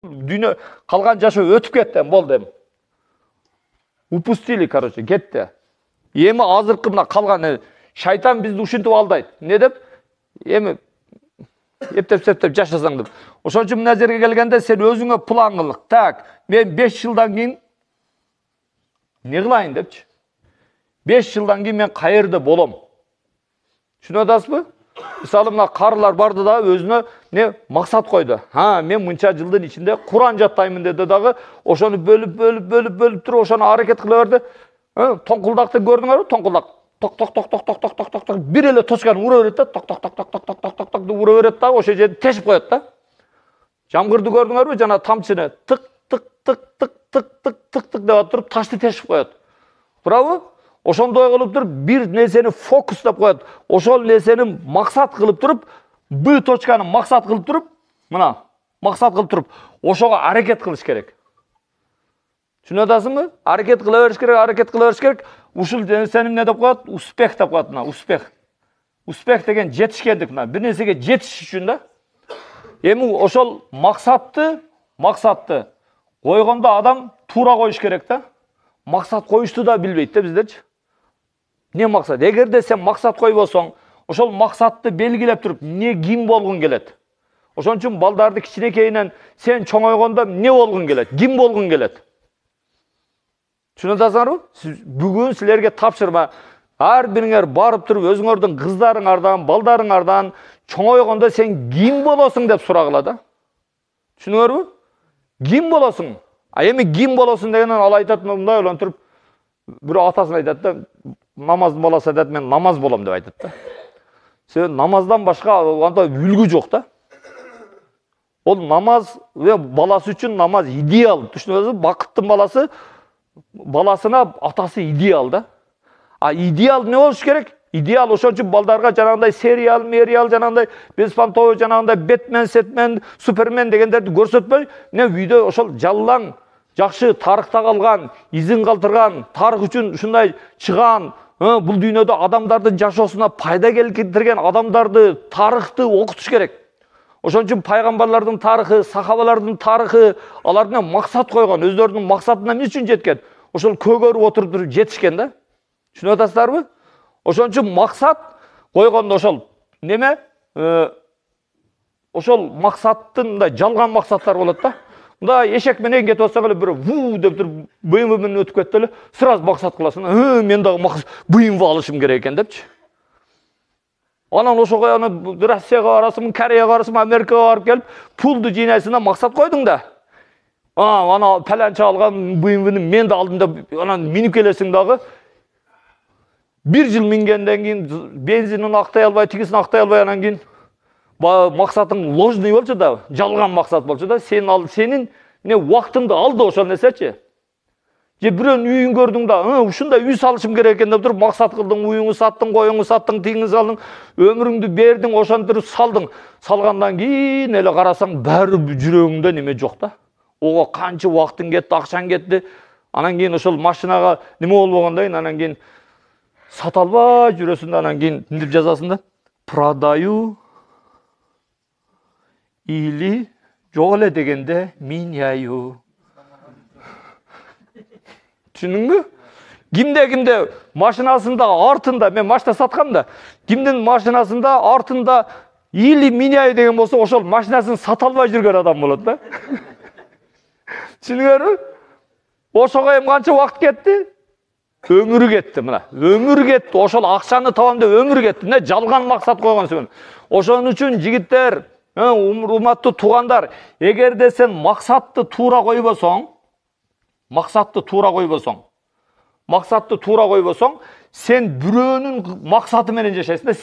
Dünya kalgan жашоо өтүп кетти, болду эми. Упустили, короче, кетти. Эми азыркы мына калган шайтан бизди ушинтип алдайт. Не деп? Эми эптеп жашасаң деп. Ошон үчүн мына жерге келгенде сен өзүңө план кыл. Так, мен 5 жылдан кийин не кылайын депчи. 5 жылдан кийин мен каерде болом. Түшүнүп атасызбы? Мисалы мына карылар барды да өзүнө не максат койду. Мен мынча жылдын ичинде Куран жаттаймын деди дагы, ошону бөлүп туруп ошону аракет кыла берди. Тоңкулдакты көрдүңөрбү? Тоңкулдак. Ток. Бир эле точканы ура берет да, ток деп ура берет да, ошол жерди тешип коет да. Жамгырды көрдүңөрбү? Жана тамчыны тык деп атып ташты тешип коет. Туурабы? Ошондой кылып туруп бир нерсени фокустап коет. Ошол нерсени максат кылып туруп, Б точканы максат кылып туруп, мына максат кылып туруп, ошого аракет кылыш керек. Түшүнүп атасызбы? Аракет кыла бериш керек. Ушул нерсени эмне деп коет? Успех деп коет мына, успех. Успех деген жетишкендик мына, бир нерсеге жетиш үчүн да. Эми ошол максатты койгондо адам туура коюш керек да. Максат коюшту да билбейт да биздерчи. Не максат? Эгерде сен максат койбосоң, ошол максатты белгилеп туруп, ким болгуң келет? Ошон үчүн балдарды кичинекейинен сен чоңойгондо эмне болгуң келет? Ким болгуң келет? Түшүнүп атасыңарбы? Бүгүн силерге тапшырма. Ар бириңер барып туруп өзүңөрдүн кыздарыңардан, балдарыңардан чоңойгондо сен ким болосуң деп сурагыла да. Түшүнүңөрбү? Ким болосуң? Эми ким болосуң дегенден ал айтат, мындай ойлонуп туруп, бирөө атасын айтат да, намаздын баласы айтат, мен намаз болом деп айтат да. Сен намаздан башка андай үлгү жок да. Ол намаз баласы үчүн намаз идеал. Түшүнүп атасызбы? Бакыттын баласына атасы идеал да. Идеал не болуш керек? Идеал ошон үчүн балдарга жанагындай сериал, жанагындай беспонтовый, жанагындай Бэтмен, Супермен дегендерди көрсөтпөй, үйдө ошол жаллаң, жакшы тарыхта калган, изин калтырган, тарых үчүн ушундай чыган, бул дүйнөдө адамдардын жашоосуна пайда келтирген адамдарды, тарыхты окутуш керек. Ошон үчүн пайгамбарлардын тарыхы, сахабалардын тарыхы, алар максат койгон, өздөрүнүн максатына эмне үчүн жеткен? Ошол көгөрүп отуруп жетишкен да. Түшүнүп атасыздарбы? Ошон үчүн максат койгондо ошол неме? Ошол максаттын да жалган максаттар болот да. Мында эшек менен кетип атсаң эле бирөө ву деп туруп БМВ менен өтүп кетти эле, сразу максат кыласың. Мен дагы БМВ алышым керек экен депчи. Анан ошого Россияга барасың, Кореяга барасың, Америкага барып келип, пулду жыйнайсың да максат койдуң да. Ана паланча алган БМВни мен да алдым деп, анан минип келесиң дагы. Bir жыл мингенден кийин бензинин актай албай, тигисин актай албай, анан кийин максатың ложный болчу да, жалган максат болчу да, сенин убактыңды алды ошол нерсечи. Же бирөөнүн үйүн көрдүң да, ушундай үй салышым керек экен деп туруп максат кылдың, уюңду саттың, коюңду саттың, тигиңди салдың, өмүрүңдү бердиң, ошентип салдың. Салгандан кийин эле карасаң, баары жүрөгүңдө неме жок да. Ого канча убактың кетти, акчаң кетти. Анан кийин ошол машинага неме болбогондон кийин анан кийин сата албай жүрөсүң да, анан кийин мынтип жазасың да, продаю или жок эле дегенде меняю. Түшүндүңбү? Кимде машинасында артында, мен машина саткам да, кимдин машинасында артында или меняю деген болсо, ошол машинасын сата албай жүргөн адам болот да. Түшүндүңөрбү? Ошого эми канча убакыт кетти? Ömürü кетти мына. Ömür кетти. Ошол акчаны табам деп ömür кетти. Не жалган максат койгонсуң. Ошон үчүн жигиттер, урматтуу туугандар, эгерде сен максатты туура койбосоң, сен бирөөнүн максаты менен жашайсың да.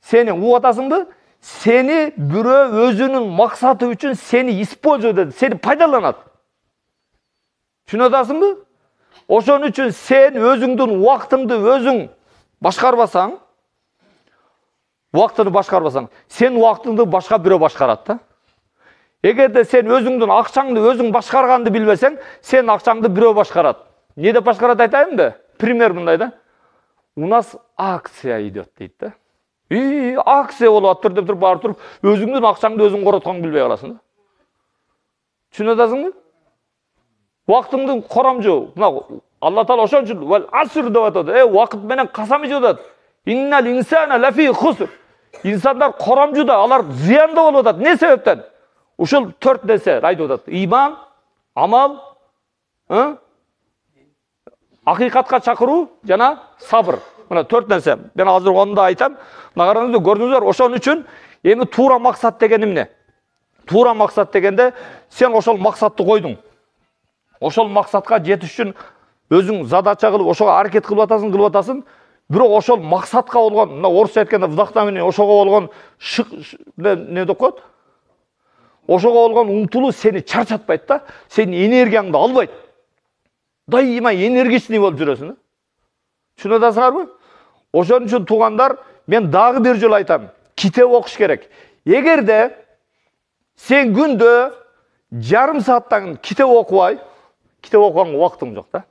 Сени угуп атасыңбы? Сени бирөө өзүнүн максаты үчүн сени использовать этет, сени пайдаланат. Түшүнүп атасыңбы? Ошон үчүн сен өзүңдүн убактыңды өзүң башкарбасаң, сен убактыңды башка бирөө башкарат да. Эгерде сен өзүңдүн акчаңды өзүң башкарганды билбесең, сен акчаңды бирөө башкарат. Не деп башкарат айтайынбы? Пример мындай да. У нас акция идет дейт да. Акция болуп атыр деп туруп барып туруп, өзүңдүн акчаңды өзүң коротконду билбей каласың да. Түшүнүп атасыңбы? Убактыңдын корамжу. Мына Алла Таала ошон үчүн вал аср деп атат. Убакыт менен касам ичип атат. Иннал инсана лафи хуср. İnsanlar koramcıda, alar ziyanda olup atат. Ne sebepten? Uşul 4 nese айтып атат. İman, amal, акыйкатка чакыруу жана сабыр. Мына 4 нерсе. Ben азыр onu da айтам. Мына караңыздар, көрдүңүздөр, ошон үчүн эми туура максат деген эмне? Туура максат дегенде сен ошол максатты койдуң. Ошол максатка жетиш үчүн өзүң задача кылып, ошого аракет кылып атасың. Бирок ошол максатка болгон, мына орусча айтканда вдохновение, ошого болгон не деп коет? Ошого болгон умтулуу сени чарчатпайт да, сенин энергияңды албайт. Дайыма энергичный болуп жүрөсүң. Түшүнүп атасыңарбы? Ошон үчүн туугандар, мен дагы бир жолу айтам, китеп окуш керек. Эгерде сен күндө жарым сааттан китеп окубай, китеп окуганга убактың жок да.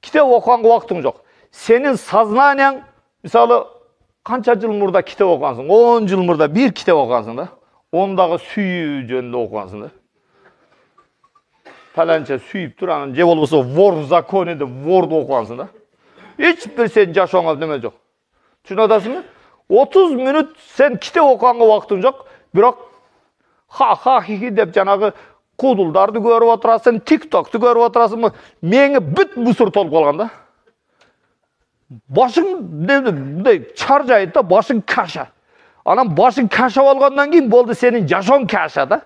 Китеп окуганга убактың жок. Senin sazanaң, misалы, kança жыл мурда китеп окугансың? 10 жыл мурда бир китеп окугансың да. Ондагы сүйүү жөнүндө окугансың да. Паланча сүйүп тур, анан же болбосо вор в законе деп ворду окугансың да. Эч бир сен жашооңа неме жок. Түшүнүп атасыңбы? 30 мүнөт сен китеп окуганга убактың жок, бирок ха хи деп жанагы кудулдарды көрүп отурасың, TikTok'ты көрүп отурасың, мээңе бүт мусор толуп калган да. Başın çarjaydı da başın kaşa. Anam başın kaşa olgandan keyin boldu senin jашооң kaşa da.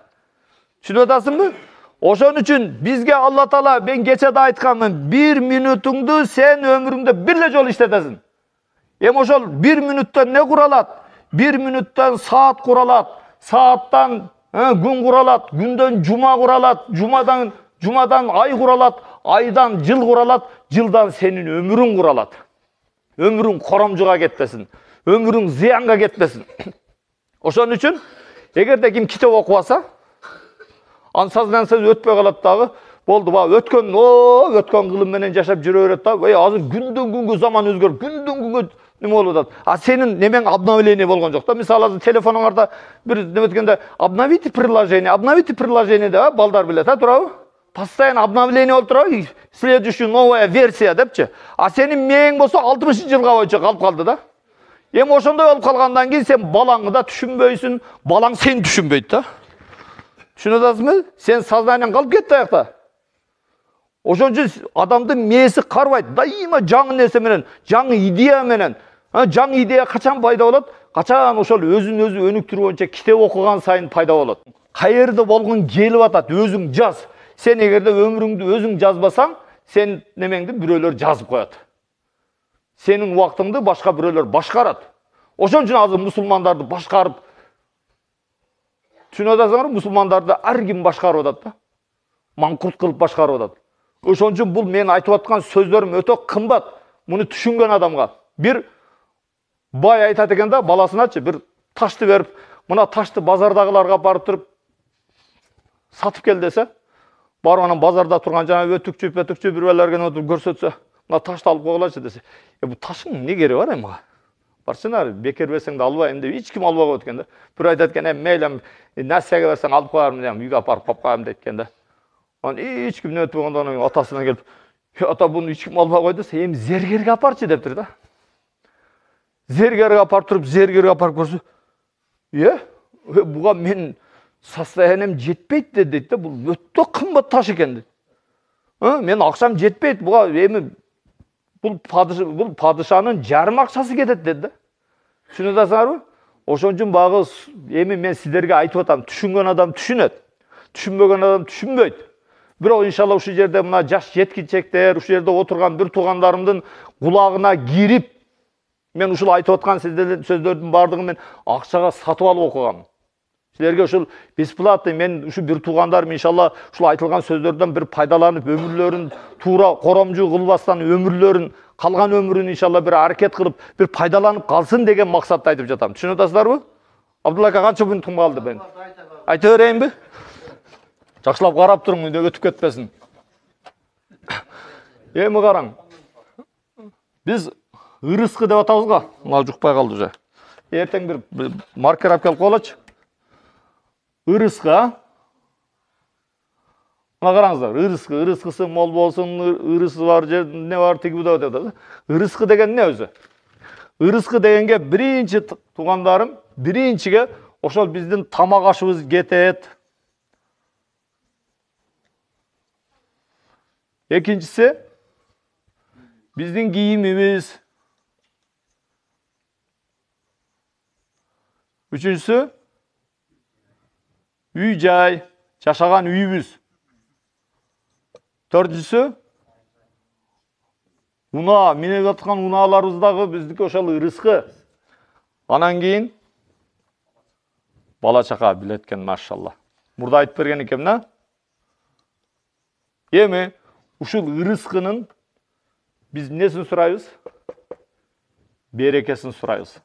Түшүнүп атасыңбы? Ошон үчүн бизге Алла Таала, мен кече да айтканмын, 1 мүнөтүңдү сен өмүрүңдө бир жолу иштетесиң. Эми ошол 1 мүнөттөн не куралат? 1 мүнөттөн саат куралат, сааттан күн куралат, күндөн жума куралат, жумадан ай куралат, айдан жыл куралат, жылдан сенин өмүрүң куралат. Ömrün koramcığa ketmesin. Ömrün ziyanga ketmesin. Ошон үчүн, эгерде ким китеп окубаса, ансаздан сөз өтпөй калат дагы, болду ба, өткөн кылым менен жашап жүрө берет да. Азыр күндөн күнгө заман өзгөрүп, күндөн күнгө неме болуп атат. А сенин немең обновление болгон жок да. Мисалы азыр телефонуңарда бир неме өткөндө обновите приложение деп балдар билет, туурабы? Постоянно обновление болуп турабы? Следующая новая версия депчи. А сенин мээң болсо 60-жылга боюнча калып калды да. Эми ошондой болуп калгандан кийин сен балаңды да түшүнбөйсүң, балаң сени түшүнбөйт да. Түшүнүп атасыңбы? Сен сознаниең калып кетти аякта. Ошон үчүн адамдын мээси карбайт. Дайыма жаңы нерсе менен, жаңы идея менен. Жаңы идея качан пайда болот? Качан ошол өзүн өзү өнүктүрүү боюнча китеп окуган сайын пайда болот. Каерде болгон келип атат, өзүң жаз. Sen эгерде өмүрүңдү өзүң жазбасаң, sen немеңди бирөөлөр жазып коет. Сенин убактыңды башка бирөөлөр башкарат. Ошон үчүн азыр мусулмандарды башкарып, түшүнүп атасыңарбы? Мусулмандарды ар ким башкарып атат да. Маңкурт кылып башкарып атат. Ошон үчүн бул мен айтып аткан сөздөрүм өтө кымбат. Муну түшүнгөн адамга. Бир бай айтат экен да, баласыначы бир ташты берип, мына ташты базардагыларга барып туруп сатып кел десе, барып анан базарда турган жана өтүкчү бирөөлөргө отуруп көрсөтсө, мына ташты алып койгулачы десе, бул таштын эмне кереги бар эми? Барчыңар, бекер берсең да албайм деп эч ким албай коет экен да. Бир айтат экен, мейлем, нерсеге берсең алып коярмын дейм, үйгө апарып коюп коем дейт экен да. Анан эч ким өтүп койгондон кийин атасына келип, ата буну эч ким албай кой десе, эми зергерге апарчы дептир да. Зергерге апарып туруп, зергерге апарып көрсө, буга мен состоянием жетпейт дейт да, бул өтө кымбат таш экен дейт. Мен акчам жетпейт, буга эми бул падышанын жарым акчасы кетет дейт да. Түшүнүп атасыңарбы? Ошон үчүн багы эми мен сиздерге айтып атам, түшүнгөн адам түшүнөт, түшүнбөгөн адам түшүнбөйт. Бирок иншалла ушул жерде мына жаш жеткинчектер, ушул жерде отурган бир туугандарымдын кулагына кирип, мен ушул айтып аткан сөздөрдүн бардыгын мен акчага сатып алып окугам. Силерге ушул бесплатный, мен ушу бир туугандарым иншалла ушул айтылган сөздөрдөн бир пайдаланып, өмүрлөрүн туура коромжу кылбастан өмүрлөрүн, калган өмүрүн иншалла бир аракет кылып, бир пайдаланып калсын деген максатта айтып жатам. Түшүнүп атасыздарбы? Абдулла ака канча мүнөтүм калды мен? Айта берейинби? Жакшылап карап туруң, үйдө өтүп кетпесин. Эми караң. Биз ырыскы деп атабыз го. Мына жукпай калды уже. Эртең бир маркер алып келип коелучу. Ырыска Мына караңыздар, ырыскысы мол болсун, ырысы бар же не бар тиги буда деп. Ырыскы деген не өзү? Ырыскы дегенге биринчи туугандарым, биринчиге ошол биздин тамак ашыбыз кетет. Экинчиси биздин кийимибиз. Үчүнчүсү үй жай, жашаган үйүбүз. Төртүнчүсү унаа, минеп аткан унааларыбыздагы биздики ошол ырыскы. Анан кийин бала чака билет экен, машалла. Мурда айтып берген экенмин, а? Эми ушул ырыскынын биз несин сурайбыз? Берекесин сурайбыз.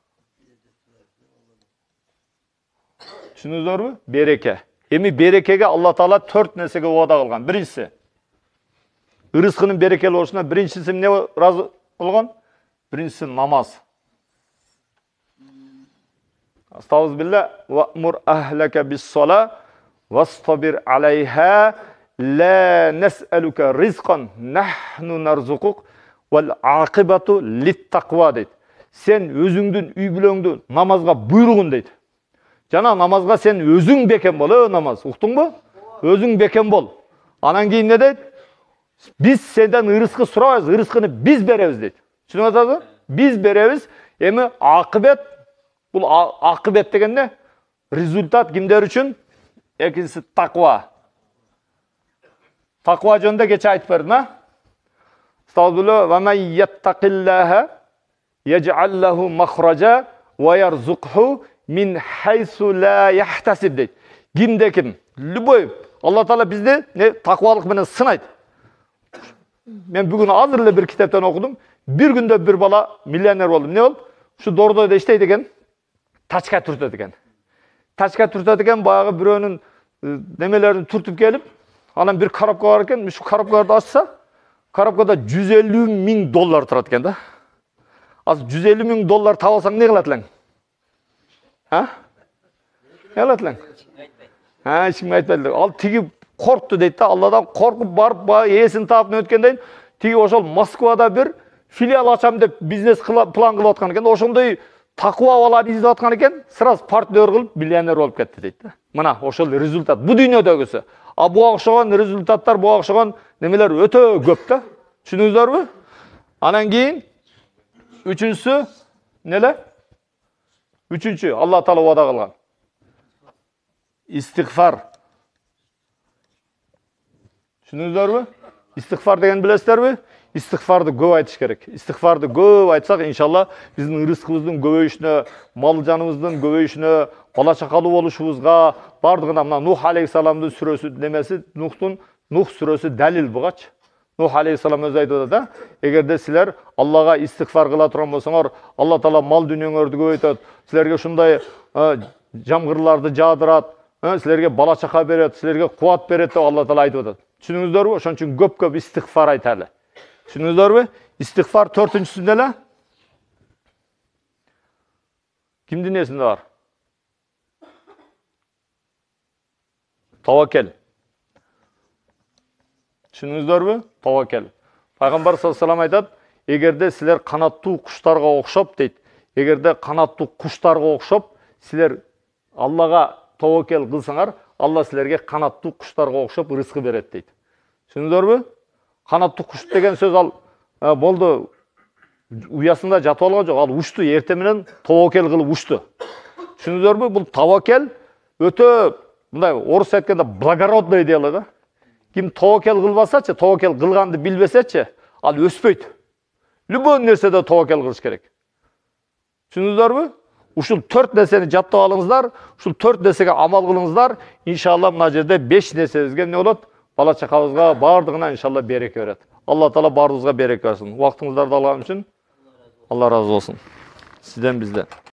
Түшүнүңүздөрбү? Береке. Эми берекеге Алла Таала 4 нерсеге убада кылган. Биринчиси ырыскынын берекелүү болушуна биринчиси эмне разы болгон? Биринчиси намаз. Астагфирулла ва мур ахлака бис-сала вастабир алейха ла нас'алука ризкан нахну нарзукук вал акибату лит-таква дейт. Сен өзүңдүн үй бүлөңдү намазга буйругун дейт. Жана намазга сен өзүң бекем бол, намаз. Уктуңбу? Өзүң бекем бол. Анан кийин не дейт? Биз сенден ырыскы сурабайбыз, ырыскыны биз беребиз дейт. Түшүнүп атасызбы? Биз беребиз. Эми акыбет, бул акыбет деген не? Результат кимдер үчүн? Экинчиси таква. Таква жөнүндө кече айтып бердим, а? Сталбулу ва ман яттакиллаха яж'ал лаху махража ва ярзукху min haysu la yahtasib deydi. Kimde kim? Любой. Allah Teala bizde ne takvalık menен sınaydı. Men bugün azırlı bir kitaptan okudum. Bir günde bir bala milyoner oldum. Ne oldu? Şu doğruda işteydi eken, taçka türtedi eken. Taçka türtedi eken bayağı birinin nemelerini türtüp gelip, anan bir karapka var eken, şu karapkaları da açsa, karapkada 150 000 dolar turат eken da. Az 150 000 dolar tavalsan ne kılat lan? Ha? Ne kılat lan? Ha, şimdi aytmadı. Al tigi korktu deydi. Allah'dan korkup barıp esini tapıp ötkenden tigi oşol Moskvada bir filial açam dep biznes plan kılıp atkan eken. Oşondoy takva balаны izlep atkan eken. Sırası partner kılıp milyoner olup ketти deydi. Mına oşol rezultat. Bu dünyadagысы. A buga okşogan rezultatlar, buga okşogan nemeler öte köp da. Түшүнүңүздөрбү? Anan keyin üçüncüsü neler? Üçüncü Allah Teala vada kılgan. İstiğfar. Түшүнүңүздөрбү? İstiğfar degen bilesizlerби? İstiğfarды көп айтыш керек. İstiğfarды көп айтсак, иншалла биздин ырыскыбыздын көбөйүшүнө, мал жаныбыздын көбөйүшүнө, бала чакалуу болушубузга, бардыгына мына Нух алейхисаламдын сүрөсү немеси, Нух сүрөсү далил бугачы. Nuh aleyhisselam öz aytып да, эгерде силер Аллага истигфар кыла турган болсоңор, Алла Таала мал дүнөңөрдү көбөйтөт, силерге ушундай жамгырларды жаадырат, силерге бала чака берет, силерге кубат берет деп Алла Таала айтып атат. Түшүнүңүздөрбү? Ошон үчүн көп истигфар айталы. Түшүнүңүздөрбү? Истигфар төртүнчүсүндө эле кимдин эсинде бар? Тавакел. Түшүнүңүздөрбү? Тавакел. Пайгамбар саллаллаху алейхи айтат, эгерде силер канаттуу куштарга окшоп дейт, эгерде канаттуу куштарга окшоп силер Аллага тавакел кылсаңар, Алла силерге канаттуу куштарга окшоп рызкы берет дейт. Түшүнүңүздөрбү? Канаттуу куш деген сөз ал болду уясында жатып алган жок, ал ушту, эртең менен тавакел кылып ушту. Түшүнүңүздөрбү? Бул тавакел өтө мындай орус айтканда благородный дело да. Kim tavakel kılbasачы, tavakel kılgandı bilbesечи, al öspөйт. Любой нерседе tavakel kılış керек. Түшүнүңүздөрбү? Ушул 4 нерсени жаттап алыңыздар, ушул 4 нерсеге амал кылыңыздар. Иншалла мына жерде 5 нерсебизге эмне болот? Бала чакабызга бардыгына иншалла береке берет. Алла Таала баарыбызга береке берсин. Убактыңыздарды алган үчүн Алла разы болсун. Сизден бизден.